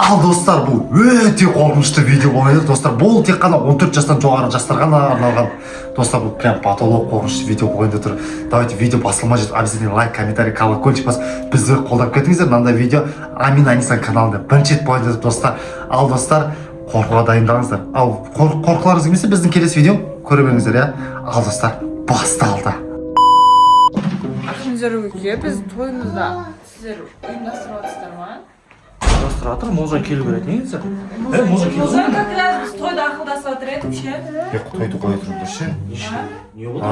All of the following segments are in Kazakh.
Ал достар, бұл өте қорқынышты видео болады достар. Бұл тек қана 14 жастан жоғары жастарға арналған. Достар, бұл прям патолог қорқынышты видео болайын деп тұр. Давайте видео басылмай жетіп, обязательно лайк, комментарий, колокольчик бас. Бізді қолдап кетіңіздер. Мынандай видео Амин Анисан каналында бірінші рет болайын деп достар. Ал достар, қорқуға дайындалыңыздар. Ал қорқуларыңыз келмесе біздің келесі видео көре беріңіздер, иә. Ал достар, басталды. Ақын-жөргеге біз тойымызда сіздер ұйымдастырып жатсыздар ма? Жатыр, моза келу керек негізі. Моза келу. Моза как раз біз тойда ақылдасып жатыр едік ше. Тойды қоя тұрыңдар ше. Не болды?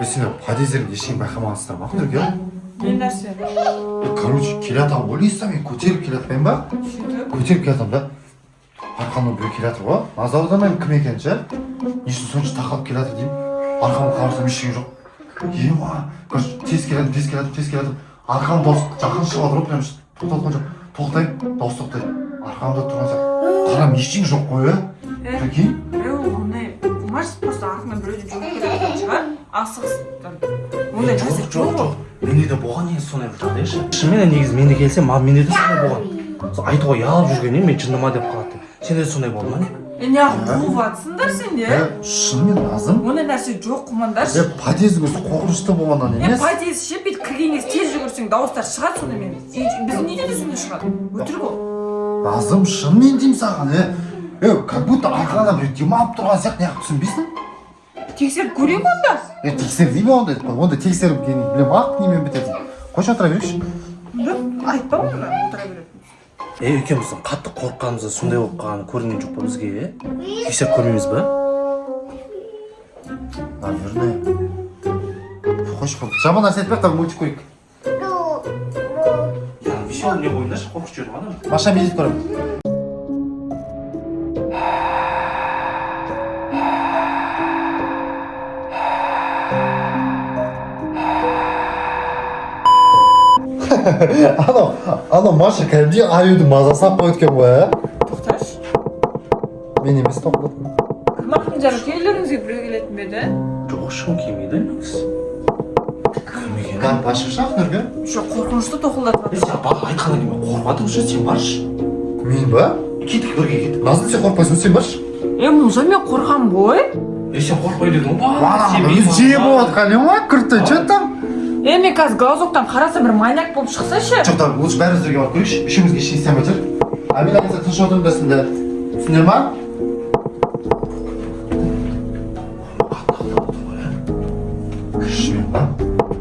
Сендер подъездерге ештеңе байқамағансыздар ма ақындерге? Не нәрсе? Короче, келатам, ойлайсыздар мен көтеріп келатпаймын ба? Көтеріп келатам да. Арқамнан біреу келатыр ғой. Назар аудармаймын кім екенін ше. Не үшін сонша тақалып келатыр деймін. Арқамға қарасам ештеңе жоқ. Короче, тез келатыр. Арқам дауыс жақын шығып жатыр ғой, прям тоқтатқан жоқ. Тоқтаймын, дауыс тоқтайды. Арқамда тұрған сияқты. Қарам ештеңе жоқ қой, прикинь. Ондай, может просто артынан біреуден жүріп келетін шығар. Асығыстан. Ондай нәрсе жоқ. Менде де болған негізі сондай бір жағдай ше. Шынымен негізі менде келсем, менде де сондай болған. Айтуға ұялып жүргеннен мен жындыма деп қалады. Сенде сондай болды ма не? Неғып қуып жатсыңдар сендер? Шынымен назым. Ондай нәрсе жоқ қумандаршы. Подъездің өзі қорқынышты болғаннан емес. Подъезд ше, бүйтіп кірген кезде тез жүгірсең дауыстар шығады сонымен. Біздің үйде де сондай шығады. Өтірік ол. Назым, шынымен деймін саған, как будто арқаңнан біреу демалып тұрған сияқты, неғып түсінбейсің? Тексеріп көрейік онда. Тексеріп деймін онда, онда тексеріп білем ақ немен бітеді. Қойшы отыра берейікші. Айтпа оны, отыра береді. Екеуміздің қатты қорыққанымызда сондай болып қалғаны көрінген жоқ па бізге? Тексеріп көрмейміз ба? Наверное. Қойшы бол. Жаман нәрсе етпек, там мультик көрейік. Веселый не ойындашы, қорқыш жүріп адам. Машина медет көремін. Анау Маша кәдімгідей аюды мазасына қойып кеткен ғой, Тоқташы. Мен емес тоқтатым. Кім ақын-жары келулеріңізге біреу келетін бе еді? Жоқ, ешкім келмейді негізі. Кім екен? Там ашықшы ақнұрға? Жоқ, қорқынышты тоқылдатып Сен айтқаннан кейін қорқыватыр уже, сен баршы. Мен ба? Кеттік, бірге кеттік. Назым, сен қорқпайсың, сен баршы. Мұза мен қорқам ғой. Сен қорқпай дедің ба? Өзі болады қалың ма? Кірті, че там? Мен қазір глазоктан қараса бір маньяк болып шықса ше. Жоқ, там, лучше бәріміздерге барып көрейікші. Үшеумізге ештеңе істемей тұр. Амин Анисан тыныш отырыңдарсыңдар. Түсіндер ма? Кішімен ба?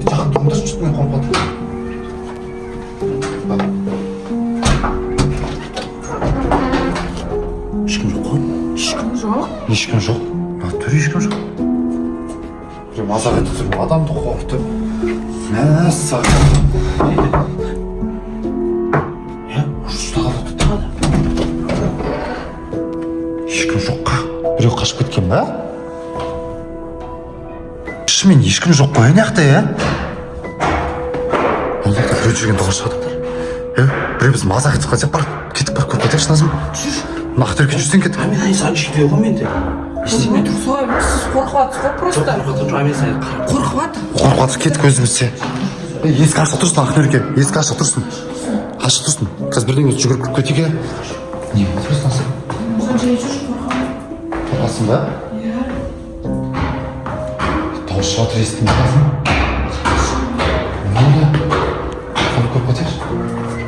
Жақын тұрыңдаршы, түтінен қорқады. Ешкім жоқ қой? Ешкім жоқ. Ешкім жоқ. Түр ешкім жоқ. Бір мазақ етіп тұрмын, адамды қорқытып. Мәссаған. Ұрыста қалды тұтады. Ешкім жоққа. Біреу қашып кеткен ба? Шымен ешкім жоқ қой, неқта, Олдақта біреу жүрген дауыс шығады. Біреу біз мазақ етіп қалсақ, кетіп барып көріп кетерші Назым. Нақтырекке жүрсен кетіп. Амин Анисан жетпей ғой менде. Мен дұрыс олай емес, сіз қорқыватсыз ғой просто. Амин Анисан Қорқыватыр, кетіп көзімізде. Есік ашық тұрсын, Ақнерке. Есік ашық тұрсын. Ашық тұрсын. Қазір бірден өзі жүгіріп кетейік, Не отырсың Назым? Мұзан жай жүр, қорқам. Қорқасың ба? Дауыс шығып жатыр, естің бе Назым? Не болды? Көріп кетерші.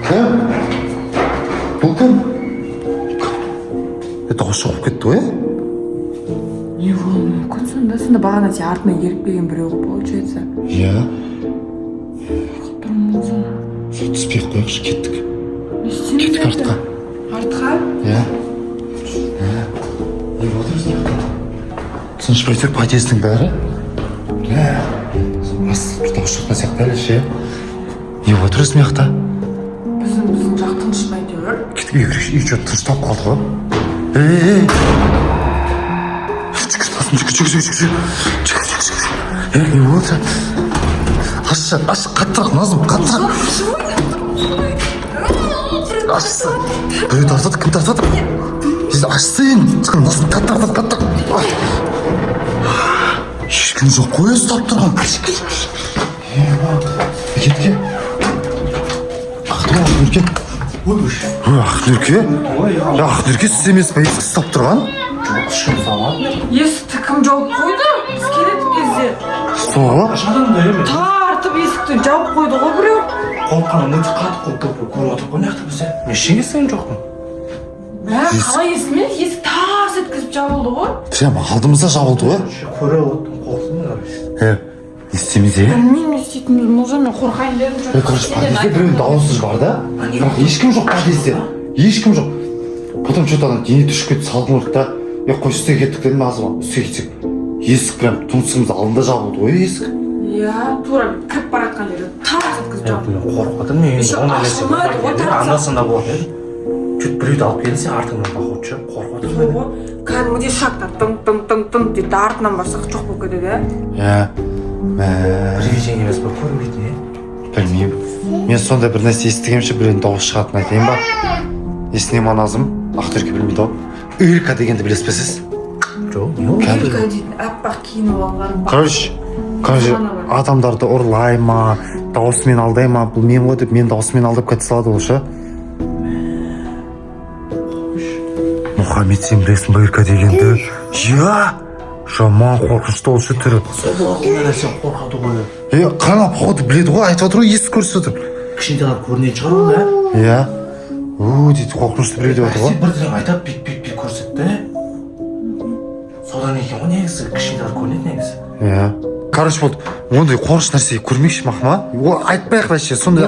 Кім? Бұл кім? Дауыс шығып кетті ғой, Не болуы мүмкін сонда бағана сен артынан еріп келген біреу ғой получается. Тұрмын Мұзан. Түспей қойықшы, кеттік. Кеттік артқа. Артқа? Не отырсың? Тыныш байтыр подъездің бәрі? Дауыс шыққан сияқты әлі ше. Не отырсың мияқта? Біздің жақ тыныш па әйтеуір? Кетіп үй жөт тыныштап қалды ғой. Жүгір. Не болды? Аш, қаттырақ, Назым, қаттырақ. Ашсы. Біреу тартады, кім тартады? Ашсын. Назым, қаттырақ. Ешкім жоқ қой, ұстап тұрған. Кетке. Ақтырақ, үрке. Ақнұрке? Ақнұрке сіз емес па есік ұстап тұрған? Ешкім ұстамады. Есікті кім жауып қойды? Біз келетін кезде Соға? Адамдар емес. тартып есікті жауып қойды ғой біреу. Қорыққаннан өте қатты көріп отырып қой мықты бізде. Мен ештеңе істеген жоқпын. Бә, қалай есімен есік тарс еткізіп жабылды ғой. Прям алдымызда жабылды ғой. Көре отырдым қорықтым. Не істейміз е? Білмеймін не істейтінімді Молжан, мен қорқайын дедім. Короче, подъезде біреудің дауысы бар да. Бірақ ешкім жоқ подъезде. Ешкім жоқ. Потом что-то ана дене түшіп кетті салқын да. Қой үстіге кеттік дедім азыма. Үстіге кетсек. Есік прям тұмсығымыз алдында жабылды ғой есік. Иә, тура кіріп бара жатқан жерде тарс еткізіп жабылды. Мен қорқыватырмын. Мен Еще оны ашылмайды ғой, тарс. анда-санда болады еді. Чуть біреуді алып келсе артыңнан бақылаушы қорқыватырмын. Ғой, кәдімгідей шақтар тың дейді, артынан барсақ жоқ болып кетеді, Иә. Привидение емес па көрінбейтін е? Білмеймін. Мен сондай бір нәрсе естігемші біреудің дауысы шығатынын айтайын ба? Есіне маназым, Ақтөрке білмейді ау. Үрка дегенді білесіз бе сіз? Жоқ, не ол? Үрка дейтін аппақ киініп алған. Короче, адамдарды ұрлай ма, дауысымен алдай ма, бұл мен ғой деп мен дауысымен алдап кете салады ол ше. Мұхаммед, сен білесің ба үрка дегенді? Иә! Жаман қорқынышты ол ше түрі. Сол болатын нәрсе қорқады ғой. Қана походу біледі ғой, айтып отыр ғой, есік көрсетіп. Кішкентайлар көрінетін шығар ол да? Иә. Дейді қорқынышты біледі отыр ғой. Бір тілің айтап бит көрсетті. Содан екен ғой негізі кішкентайлар көрінеді негізі. Иә. Короче, вот ондай қорқыныш нәрсе көрмекші мақма. Ол айтпай ақ вообще сондай.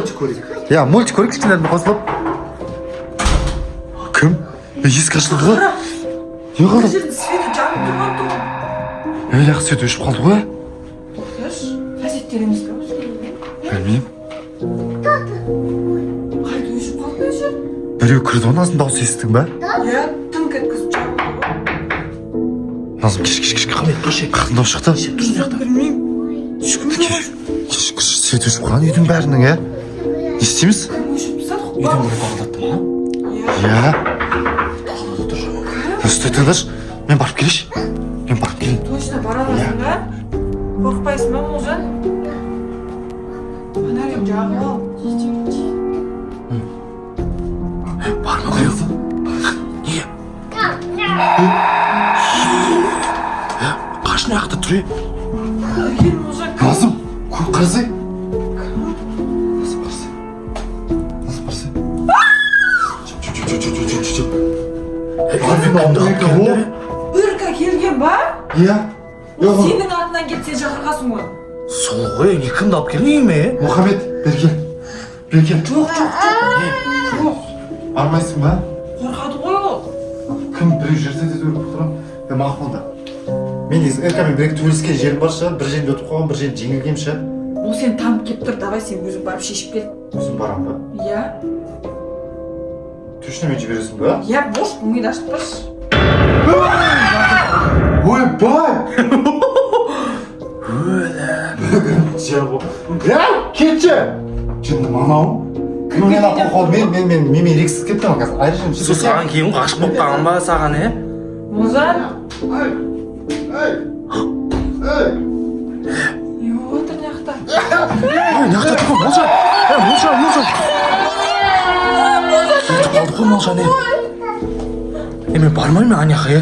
Иә, мультик көрейік кішкентайлармен қосылып. Кім? Есік ашылды ғой. Не Бір қара? жерде светі жанып тұрған тұғын. Ақ свет өшіп қалды ғой. Газеттер емес пе бізге? Білмеймін. Қайда өшіп қалды өші? Біреу кірді ғой, Назым дауыс естідің ба? Иә, тыңқ еткізіп жабылды ғой. Назым кеш. Қамет қашек. Қатын дауыс шықты. Тұрсын жақта. Білмеймін. Ешкім жоқ. Кеш, свет өшіп қалған үйдің бәрінің, иә? Не істейміз? Кім өшіп тастадық Үйден па? бір тағылдатты ма? Иә. Тағылдатты тұр жаман. Стой, тыңдашы. Мен барып келейінші. Мен барып келейін. Точно бара аласың ба? Қорықпайсың ба Молжан? Фонарик жағып ал. Барма біреу. Не? Қашын аяқта тұр е? Кел Молжан. Назым, қарасай. Назым қарасай. Үрка келген ба? Иә. Сенің атынан кетсе шақырғасың ғой. Сол ғой, кімді алып келмейін ме? Мұхаммед, бері кел. Жоқ. Бармайсың ба? Қорқады ғой ол. Кім біреу жерде де өріп тұрам. Мақпалда. Мен негізі эркамен бір-екі төбелескен жерім бар ше. Bir жерінде өтіп қалған, бір жерінде жеңілгем ше. Ол сені танып келіп тұр, давай сен өзің барып шешіп кел. Өзім барам ба? Иә. Точно мен жібересің ба? Иә, бош, миды ашып тұршы. Ойбай! Кетші! Жынды мамау? Мен апа қалды, мен ерексіз кеттім қазір. Айрышым Сол саған кейін ғашық болып қалған ба саған е? Молжан. Не отыр неқта? Неқта тұрған Молжан? Молжан! Кетіп қалды ғой Молжан е? Мен бармаймын аняқа е?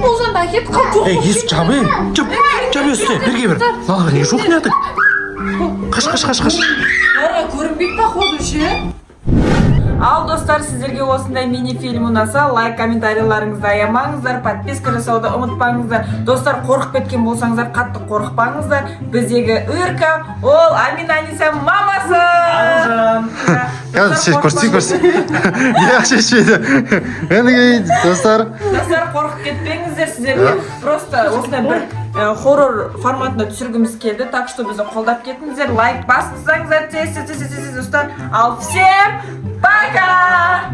Молжан да кетіп қалды жоқ. Есік жабы е? Жабы өсте, берге бер. Налға не жоқ не атық? Қаш. Оларға көрінбейді па ходу ше? Ал достар, сіздерге осындай мини-фильм ұнаса, лайк, комментарийларыңызды аямаңыздар, подписка жасауды ұмытпаңыздар. Достар, қорқып кеткен болсаңыздар, қатты қорықпаңыздар. Біздегі үрка, ол Амина Аниса мамасы. Қазір көрсей. Иә, шешеді. Достар. Достар, қорқып кетпеңіздер, сіздерге просто осындай бір хоррор форматында түсіргіміз келді, так что бізді қолдап кетіңіздер, лайк басыңыздар, достар. Ал всем пока!